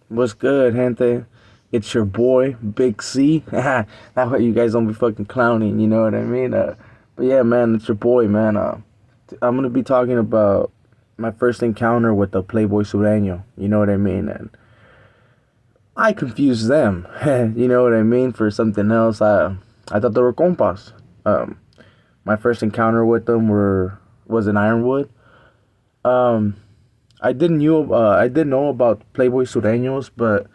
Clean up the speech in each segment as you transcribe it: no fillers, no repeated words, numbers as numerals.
What's good, gente? It's your boy, Big C. That way you guys don't be fucking clowning, you know what I mean? But yeah, man, it's your boy, man. I'm gonna be talking about my first encounter with the Playboy Sureño, you know what I mean? And I confused them, you know what I mean, for something else. I thought they were compas. Um, my first encounter with them was in Ironwood. Um, I didn't know about Playboy Sureños, but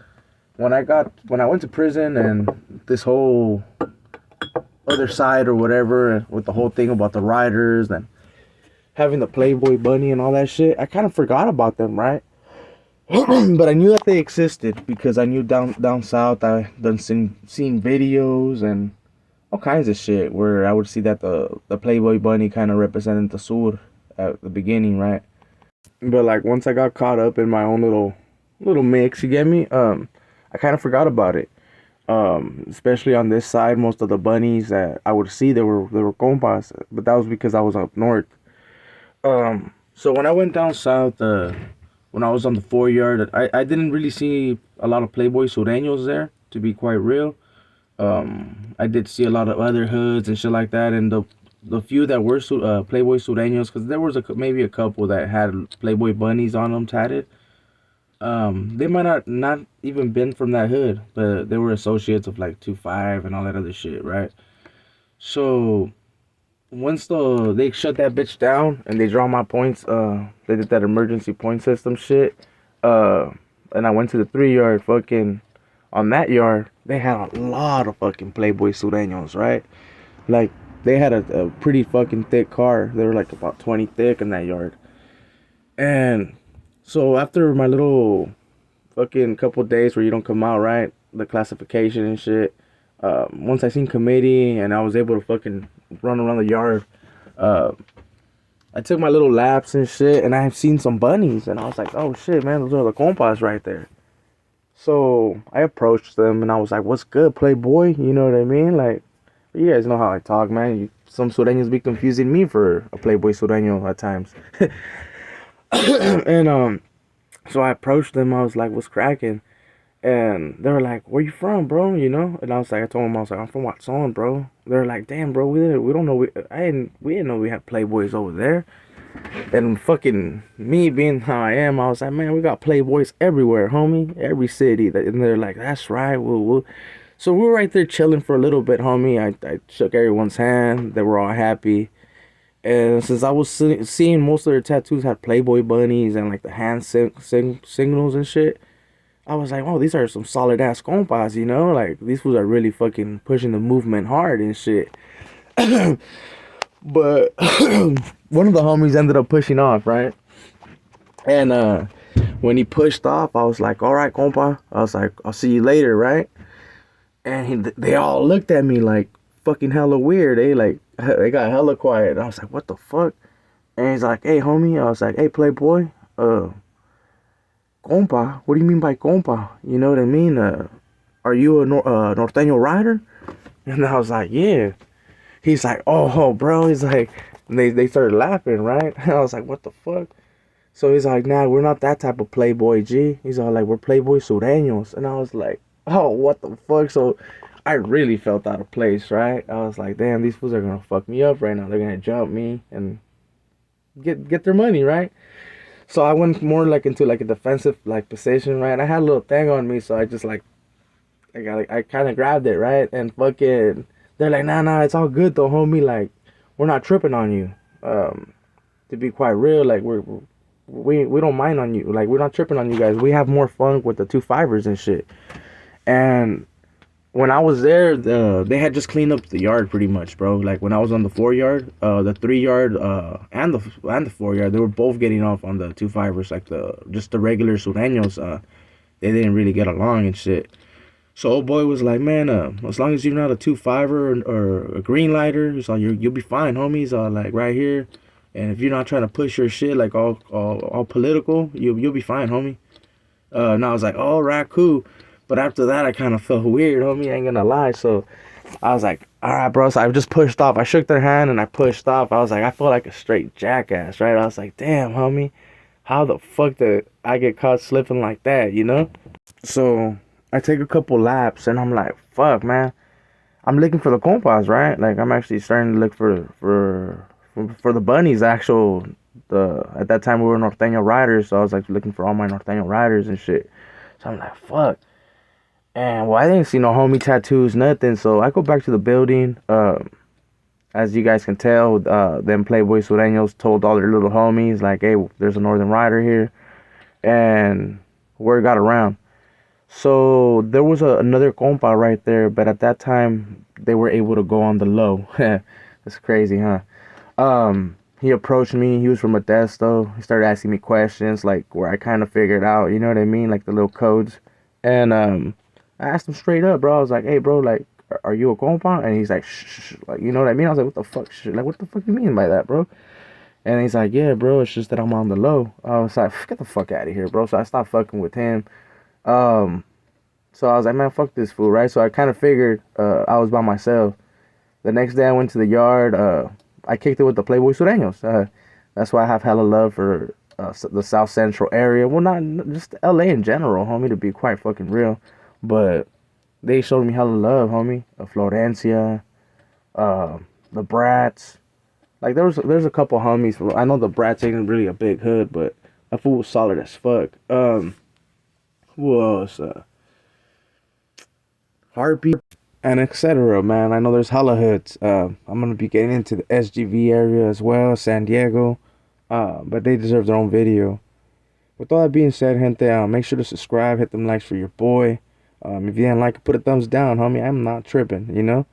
when I went to prison and this whole other side or whatever with the whole thing about the writers and having the Playboy bunny and all that shit, I kind of forgot about them, right? But I knew that they existed because I knew down south I done seen videos and all kinds of shit where I would see that the Playboy bunny kind of represented the sur at the beginning, right? But like once I got caught up in my own little mix, you get me? I kind of forgot about it. Especially on this side, most of the bunnies that I would see they were compas, but that was because I was up north. So when I went down south, when I was on the 4 yard, I didn't really see a lot of Playboy Sureños there, to be quite real. I did see a lot of other hoods and shit like that, and the few that were Playboy Sureños, because there was maybe a couple that had Playboy bunnies on them tatted. They might not even been from that hood, but they were associates of like 2-5 and all that other shit, right? So once they shut that bitch down and they draw my points, they did that emergency point system shit. Uh, and I went to the 3 yard. Fucking on that yard, they had a lot of fucking Playboy Sureños, right? Like they had a pretty fucking thick car. They were like about 20 thick in that yard, and so after my little fucking couple days where you don't come out, right? The classification and shit. Once I seen committee and I was able to fucking run around the yard, uh, I took my little laps and shit, and I have seen some bunnies, and I was like, oh shit, man, those are the compas right there. So I approached them and I was like, what's good, Playboy? You know what I mean? Like, you guys know how I talk, man. Some Sureños be confusing me for a Playboy Sureño at times. And so I approached them. I was like, "What's cracking?" And they were like, "Where you from, bro?" You know. And I was like, I told them I was like, "I'm from Watson, bro." They're like, "Damn, bro, we don't know we didn't know we had Playboys over there." And fucking me being how I am, I was like, "Man, we got Playboys everywhere, homie, every city." And they're like, "That's right, we'll." So we were right there chilling for a little bit, homie. I shook everyone's hand. They were all happy. And since I was seeing most of their tattoos had Playboy bunnies and like the hand signals and shit, I was like, oh, these are some solid ass compas, you know? Like, these fools are really fucking pushing the movement hard and shit. But one of the homies ended up pushing off, right? And when he pushed off, I was like, all right, compa. I was like, I'll see you later, right? And they all looked at me like fucking hella weird. They got hella quiet. I was like, what the fuck? And he's like, hey, homie. I was like, hey, Playboy. Compa? What do you mean by compa? You know what I mean? Are you a norteño rider? And I was like, yeah. He's like, oh, bro. He's like, and they started laughing, right? And I was like, what the fuck? So he's like, nah, we're not that type of Playboy, G. He's all like, we're Playboy Sureños. And I was like, oh, what the fuck? So I really felt out of place, right? I was like, damn, these fools are gonna fuck me up right now. They're gonna jump me and get their money, right? So I went more like into like a defensive like position, right? I had a little thing on me, so I just like I kind of grabbed it, right? And fucking, they're like, nah, it's all good though, homie. Like, we're not tripping on you. To be quite real, like we don't mind on you. Like, we're not tripping on you guys. We have more fun with the 2-5ers and shit. And when I was there, they had just cleaned up the yard pretty much, bro. Like when I was on the 4 yard, the 3 yard, and the 4 yard, they were both getting off on the 2-5ers, like the regular Sureños. They didn't really get along and shit. So old boy was like, man, as long as you're not a 2-5er or a green lighter, so you'll be fine, homies. Like right here, and if you're not trying to push your shit like all political, you'll be fine, homie. And I was like, all right, cool. But after that, I kind of felt weird, homie. I ain't gonna lie. So I was like, all right, bro. So I just pushed off. I shook their hand and I pushed off. I was like, I felt like a straight jackass, right? I was like, damn, homie. how the fuck did I get caught slipping like that, you know? So I take a couple laps and I'm like, fuck, man. I'm looking for the compas, right? Like I'm actually starting to look for the bunnies. Actual the at that time we were Norteño riders, so I was like looking for all my Norteño riders and shit. So I'm like, fuck. And well, I didn't see no homie tattoos, nothing. So I go back to the building. As you guys can tell, them Playboy Surenos told all their little homies like, hey, there's a Northern Rider here, and word got around. So there was another compa right there, but at that time they were able to go on the low. That's crazy, huh? He approached me. He was from Modesto. He started asking me questions, like where I kind of figured out, you know what I mean, like the little codes. And I asked him straight up, bro. I was like, "Hey, bro, like, are you a compa?" And he's like, "Shh, like, you know what I mean?" I was like, "What the fuck, shh? Like, what the fuck you mean by that, bro?" And he's like, "Yeah, bro, it's just that I'm on the low." I was like, "Get the fuck out of here, bro." So I stopped fucking with him. Um, so I was like, "Man, fuck this fool," right? So I kind of figured I was by myself. The next day I went to the yard. I kicked it with the Playboy Sureños. That's why I have hella love for the South Central area. Well, not just LA in general, homie, to be quite fucking real. But they showed me hella love, homie. Florencia, uh, the Brats. Like there's a couple homies. I know the Brats ain't really a big hood, but that fool was solid as fuck. Who else? Heartbeat and etc. Man, I know there's hella hoods. I'm gonna be getting into the SGV area as well, San Diego. But they deserve their own video. With all that being said, gente, make sure to subscribe, hit them likes for your boy. If you didn't like it, put a thumbs down, homie. I'm not tripping, you know.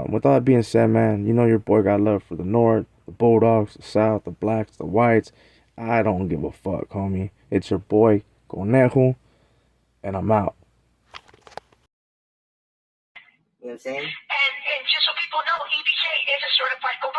With all that being said, man, you know your boy got love for the North, the Bulldogs, the South, the Blacks, the Whites. I don't give a fuck, homie. It's your boy Conejo, and I'm out. You know what I'm saying? And just so people know, E.B.K is a certified co